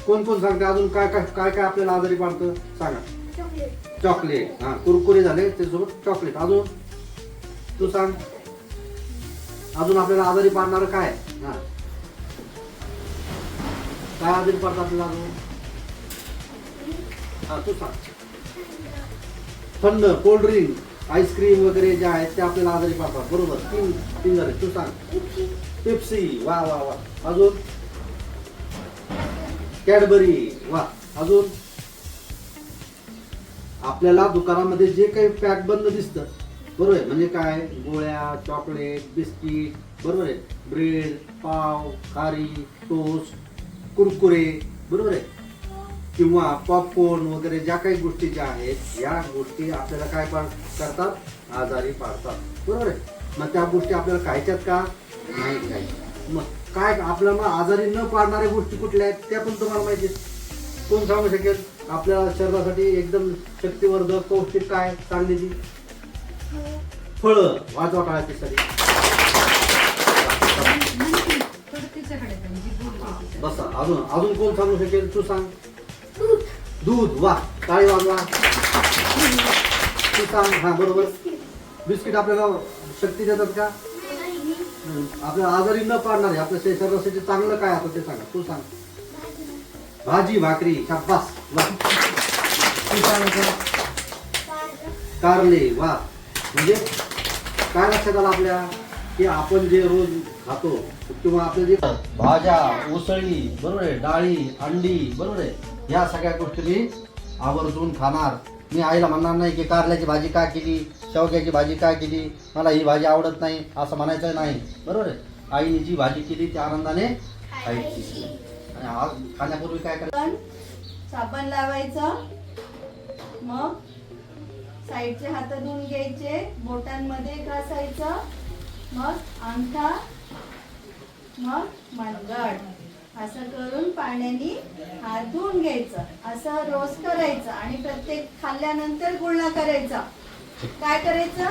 कोण कोण सांगते अजून काय काय काय काय आपल्याला आजारी पाडतं सांगा. चॉकलेट. हा, कुरकुरे झाले त्याच्यासोबत चॉकलेट. अजून तू सांग अजून आपल्याला आजारी पाडणार काय. हा, काय आजारी पाडतं आपल्याला अजून. हा तू सांग. थंड कोल्ड्रिंक आईस्क्रीम वगैरे जे आहेत ते आपल्याला आजारी पाडतात. बरोबर. तीन तीन झाले. तू सांग. पेप्सी. वा वा वा. अजून कॅडबरी. वा. अजून आपल्याला दुकानामध्ये जे काही पॅक बंद दिसतं बरोबर आहे म्हणजे काय गोळ्या चॉकलेट बिस्किट बरोबर आहे ब्रेड पाव खारी टोस्ट कुरकुरे बरोबर आहे किंवा पॉपकॉर्न वगैरे ज्या काही गोष्टी ज्या आहेत या गोष्टी आपल्याला काय करतात आजारी पाडतात बरोबर आहे. मग त्या गोष्टी आपल्याला खायच्यात का नाही खायच्या. मग काय आपल्याला आजारी न पाडणाऱ्या गोष्टी कुठल्या आहेत त्या पण तुम्हाला माहिती आहेत. कोण सांगू शकेल आपल्या शरीरासाठी एकदम शक्तिवर्धक पौष्टिक काय चांगली फळं वाजवा काळासाठी. बसा. अजून अजून कोण सांगू शकेल तू सांग. दूध. वा. टाळी वाजवा. तू सांग. हा बरोबर. बिस्किट आपल्याला शक्ती देतात का आपल्याला आजारी न पाडणारे आपल्या शरीरासाठी चांगलं काय आता ते सांगा. तू सांग. भाजी भाकरी. शाबास. वा. तू सांग. कारले. वा. म्हणजे काय लक्षात आलं आपल्या की आपण जे रोज खातो किंवा आपले जे भाज्या उसळी बरोबर आहे डाळी अंडी बरोबर आहे या सगळ्या गोष्टी मी आवर्जून खाणार. मी आईला म्हणणार नाही की कारल्याची भाजी का केली शेवग्याची भाजी का केली मला ही भाजी आवडत नाही असं म्हणायचं नाही बरोबर आहे. आईने जी भाजी केली त्या आनंदाने खायची. आणि आज खाण्यापूर्वी काय करायचं साबण लावायचं मग साईडचे हात धुवून घ्यायचे बोटांमध्ये घासायचं मग अंगठा मग मनगट असं करून पाण्याने हात धुवून घ्यायचं. असं रोज करायचं आणि प्रत्येक खाल्ल्यानंतर गुळणा करायचा. काय करायचं